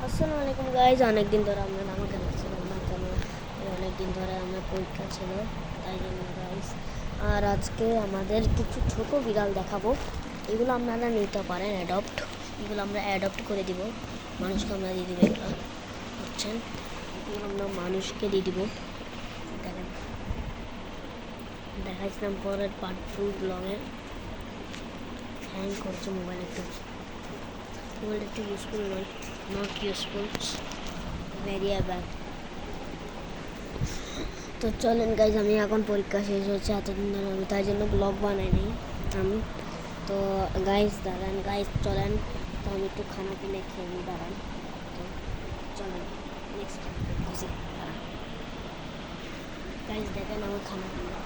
আসসালামু আলাইকুম গাইজ, অনেকদিন ধরে আমরা আমাকে দেখছিলাম না কেন? অনেকদিন ধরে আমার পরীক্ষা ছিল, তাই জন্য গাইজ। আর আজকে আমাদের কিছু ছোট বিড়াল দেখাবো। এগুলো আপনারা নিতে পারেন অ্যাডপ্ট। এগুলো আমরা অ্যাডপ্ট করে দিব, মানুষকে আমরা দিয়ে দিব। এগুলো বুঝছেন, এগুলো আমরা মানুষকে দিয়ে দিব। দেখেন, দেখাইছিলাম পরের পার্ট 2 ব্লগে। হ্যাং করছে মোবাইলটা একটু ইউজফুল নয়, নট ইউজফুল, ভেরি ব্যাড। তো চলেন গাইজ, আমি এখন পরীক্ষা শেষ হচ্ছে, এতদিন ধরে আমি তাই জন্য ব্লগ বানাইনি আমি। তো গাইজ দাঁড়ান, গাইজ চলেন, তো আমি একটু খানা পিনা খেয়ে নিই, দাঁড়ান। তো চলেন নেক্সট বুঝি, দাঁড়ান গাইজ, দেখেন আমার খানা পিনা।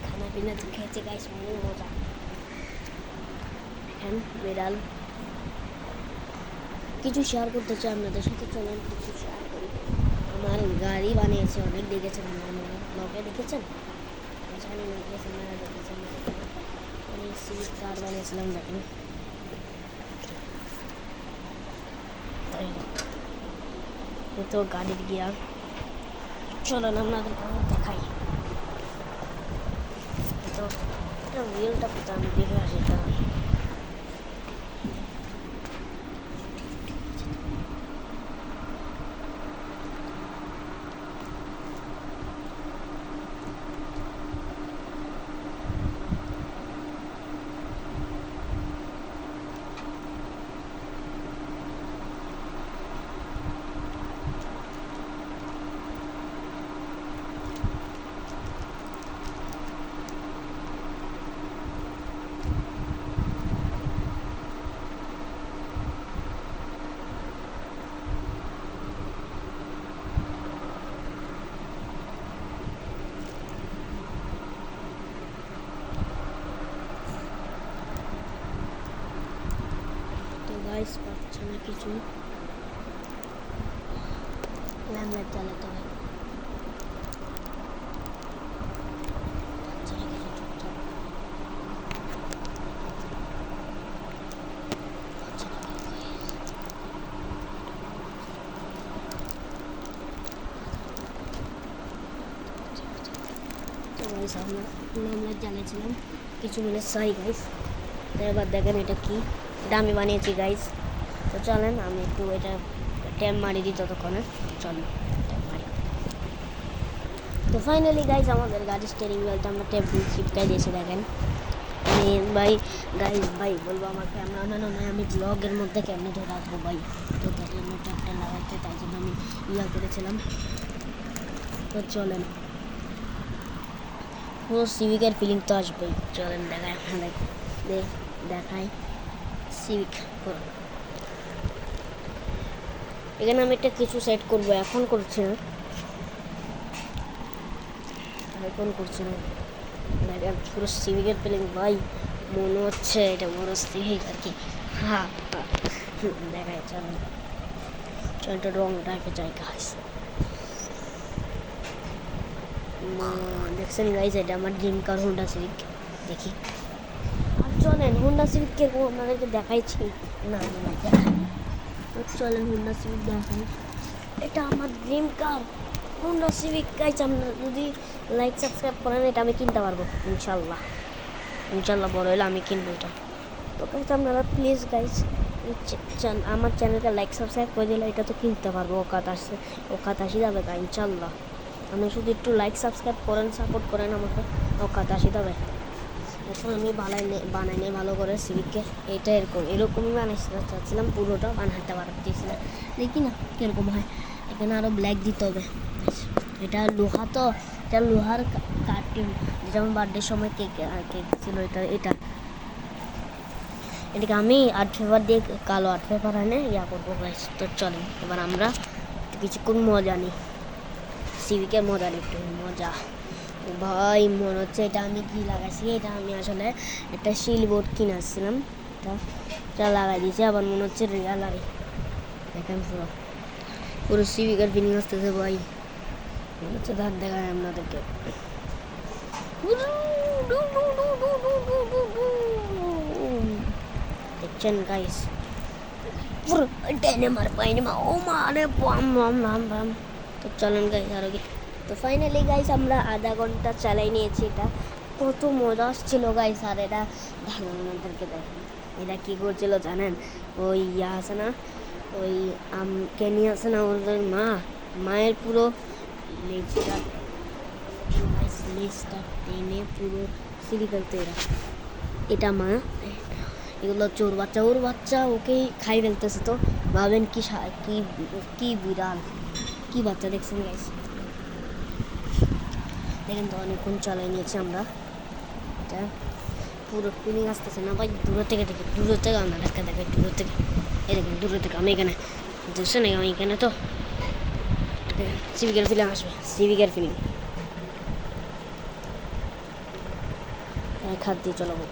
খানা পিনা তো খেয়েছে গাইজ, অনেক মজা। দেখেন বিড়াল কিছু শেয়ার করতে চাই আপনাদের সাথে, চলেন কিছু শেয়ার করি। আমার গাড়ি বানিয়েছে, অনেক দেখেছেন আমার ব্লগে, দেখেছেন? জানি না দেখেছেন না, দেখেছেন আমি সিভিক কার বানিয়েছিলাম, দেখেন। তো গাড়ির গিয়ার, চলেন আপনাদের দেখাই। তো এটা রিয়েলটা কোথায় আমি দেখে আসি। তো গাইস পাচ্ছে না কিছু, ল্যাম্পলাইট চালাতে হয়। পাচ্ছে না কিছু, চুপচাপ পাচ্ছে না কিছু guys। তো গাইস আমরা ল্যাম্পলাইট জ্বালিয়েছিলাম কিছু মিনিট সাই গাইস। তো এবার দেখেন এটা কি, এটা আমি বানিয়েছি গাইস। তো চলেন আমি একটু এটা ট্যাপ মারিয়ে দিই ততক্ষণে, চলেন ট্যাপ মারি। তো ফাইনালি গাইজ আমাদের গাড়ির স্টিয়ারিং হুইলটা আমরা ট্যাপ দিয়ে চিপকাই দিয়েছি, দেখেন। আমি ভাই গাইজ ভাই বলবো, আমার ক্যামেরাম্যানও নয়, আমি ব্লগের মধ্যে কেমনে ধরে রাখবো ভাই। তো তার জন্য ট্যাপটা লাগাইতে, তাই জন্য আমি করেছিলাম। তো চলেন, পুরো সিভিকের ফিলিং তো আসবেই। চলেন দেখায় আপনাদের, দেখাই সিভিক। এখানে আমি একটা কিছু সেট করবো, এখন করছি না, পুরো সিভিকের ফিলিং ভাই, মনে হচ্ছে এটা পুরো সিভিক আর কি। হ্যাঁ দেখায়, চলেন চলটা রংটাকে চাই গাইস। দেখছেন গাইস, এটা আমার ড্রিম কার হোন্ডা সিভিক, দেখি। আর চলেন হোন্ডা সিভিক কিরকম আপনাদেরকে দেখাইছি না, চলেন হোন্ডা সিভিক দেখাই। এটা আমার ড্রিম কার হোন্ডা সিভিক গাইস। আপনারা যদি লাইক সাবস্ক্রাইব করেন, এটা আমি কিনতে পারবো ইনশাল্লাহ। বড় হলে আমি কিনবো এটা। তো গাইস আপনারা প্লিজ গাইস আমার চ্যানেলকে লাইক সাবস্ক্রাইব করে দিলে এটা তো কিনতে পারবো, ওকাত আসি যাবে গা ইনশাল্লাহ। আপনি শুধু একটু লাইক সাবস্ক্রাইব করেন, সাপোর্ট করেন আমাকে, ওকাত আসি যাবে। এখন আমি বানাইনি ভালো করে সিভিককে, এটা এরকমই বানাইতে চাচ্ছিলাম, পুরোটা বানাতে পারতেছিলাম, দেখি না কীরকম হয়। এখানে আরও ব্ল্যাক দিতে হবে। এটা লোহা, তো এটা লোহার কার্টুন, যেটা আমার বার্থডের সময় কেক ছিল, এটাকে আমি আর্ট পেপার দিয়ে, কালো আর্ট পেপার এনে করবো গাইস। তো চলেন এবার আমরা কিছুক্ষণ মজা নিই, সিভিকের মজা নিই, একটু মজা। ভাই মনে হচ্ছে এটা আমি কি লাগাইছি, এটা আমি আসলে একটা শিল বোর্ড কিনে আসছিলাম, এটা লাগাই দিয়েছি, আবার মনে হচ্ছে রিয়াল। আর দেখেন পুরো সিভিকের ফিলিং আসতেছে ভাই, হচ্ছে ধার দেখায় আপনাদেরকে। দেখছেন গাইস, পুরো টেনে মার পাইনি মা, ও মা রে বাম বাম বাম বাম। তো চলেন গাইস আরো কি। তো ফাইনালি গাইস আমরা আধা ঘন্টা চালাই নিয়েছি। এটা কত মজা আসছিল গাইস। আর এটা ধারণা আমাদেরকে দেখেন এরা কী করছিল জানেন? ওই ইয়া আছে না, ওই কেনি আছে না, ওদের মায়ের পুরো লেজটা লেজটা টেনে পুরো সিঁড়ি ফেলতে এরা। এটা মা, এগুলো চোর বাচ্চা, ওর বাচ্চা ওকেই খাই ফেলতেছে। তো ভাবেন কি কি কি বিড়াল, কি বাচ্চা দেখছেন গাইস। দেখেন তো অনেকক্ষণ চালাই নিয়েছি আমরা। এটা পুরো ফিলিং আসতেছে না ভাই, দূর থেকে দেখি, দূর থেকে আমরা দেখে দূর থেকে। এই দেখেন দূর থেকে আমি এখানে দেখছেন, আমি এখানে তো সিভিকের ফিলিং আসবে, সিভিকের ফিলিং। এক হাত দিয়ে চলাবো।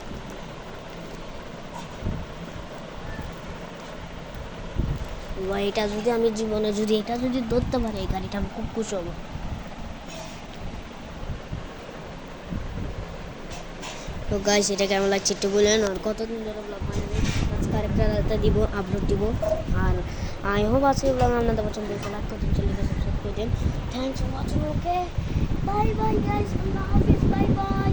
ভাই এটা যদি আমি জীবনে যদি এটা যদি ধরতে পারি এই গাড়িটা, আমি খুব খুশি হবো। তো গাইস এটা কেমন লাগছে একটু বলেন। আর কতদিন ধরে ব্লগ বানাবে, আজকে আরেকটা দিব, আপলোড দিব। আর আই হোপ আজকে ব্লগ আপনাদের পছন্দ হয়েছে, লাইক করতেন, চ্যানেলকে সাবস্ক্রাইব করে দিন। Thanks for watching. Okay bye bye guys, Allah Hafiz, bye bye.